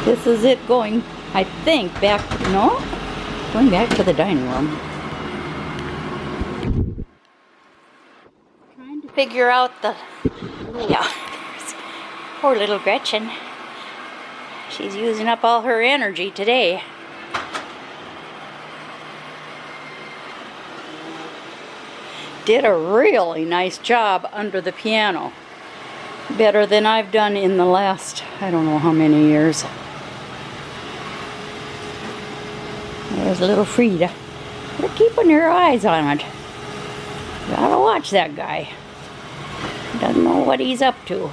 This is it going, I think, back, no? Going back to the dining room. Trying to figure out the, yeah, poor little Gretchen. She's using up all her energy today. Did a really nice job under the piano. Better than I've done in the last, I don't know how many years. There's little Frida. They're keeping your eyes on it. Gotta watch that guy. Doesn't know what he's up to.